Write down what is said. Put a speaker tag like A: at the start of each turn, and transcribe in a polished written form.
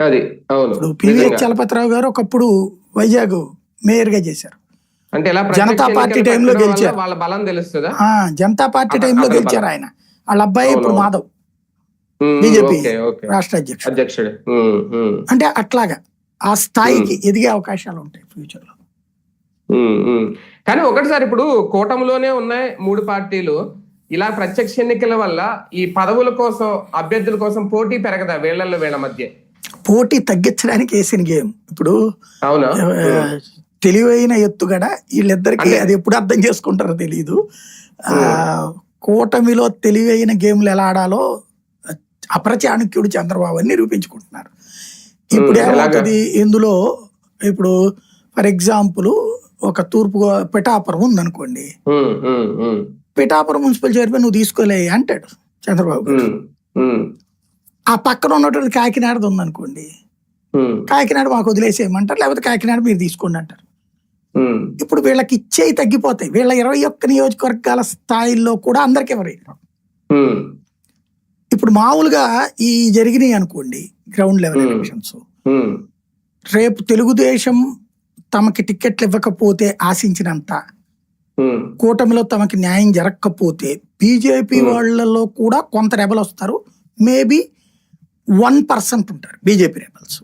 A: అది అవును.
B: ఇప్పుడు పివిఎస్ చలపతిరావు గారు ఒకప్పుడు వైజాగ్ మేయర్ గా చేశారు.
A: అంటే ఎలా
B: జనతా పార్టీ టైంలో గెలిచారు.
A: వాళ్ళ బలం తెలుస్తుందా?
B: జనతా పార్టీ టైంలో గెలిచారు ఆయన. వాళ్ళ అబ్బాయి ఇప్పుడు మాధవ్ బీజేపీ రాష్ట్ర
A: అధ్యక్షుడు.
B: అంటే అట్లాగా ఆ స్థాయికి ఎదిగే అవకాశాలు ఉంటాయి ఫ్యూచర్ లో.
A: కానీ ఒకటిసారి ఇప్పుడు కూటమిలోనే ఉన్నాయి 3 పార్టీలు. ఇలా ప్రత్యక్ష ఎన్నికల వల్ల ఈ పదవుల కోసం, అభ్యర్థుల కోసం పోటీ పెరగదా వీళ్ళ మధ్య?
B: పోటీ తగ్గించడానికి వేసిన గేమ్. ఇప్పుడు
A: అవునా,
B: తెలివైన ఎత్తుగడ వీళ్ళిద్దరికి అది ఎప్పుడు అర్థం చేసుకుంటారో తెలియదు. కూటమిలో తెలివైన గేమ్లు ఎలా ఆడాలో అపరచాణక్యుడు చంద్రబాబు అని నిరూపించుకుంటున్నారు. ఇప్పుడు ఏమవుతుంది ఇందులో, ఇప్పుడు ఫర్ ఎగ్జాంపుల్ ఒక తూర్పు పిఠాపురం ఉందనుకోండి, పిఠాపురం మున్సిపల్ చైర్మన్ నువ్వు తీసుకోలే అంటాడు చంద్రబాబు గారు. ఆ పక్కన ఉన్నటువంటి కాకినాడది ఉందనుకోండి, కాకినాడ మాకు వదిలేసేయమంటారు, లేకపోతే కాకినాడ మీరు తీసుకోండి అంటారు. ఇప్పుడు వీళ్ళకి ఇచ్చేవి తగ్గిపోతాయి. వీళ్ళ 21 నియోజకవర్గాల స్థాయిల్లో కూడా అందరికి ఎవరు. ఇప్పుడు మామూలుగా ఈ జరిగినాయి అనుకోండి గ్రౌండ్ లెవెల్ ఎలక్షన్స్, రేపు తెలుగుదేశం తమకి టికెట్లు ఇవ్వకపోతే ఆశించినంత, కూటమిలో తమకి న్యాయం జరగకపోతే బీజేపీ వాళ్ళలో కూడా కొంత రెబల్ వస్తారు. మేబీ 1% ఉంటారు బీజేపీ రెబల్స్.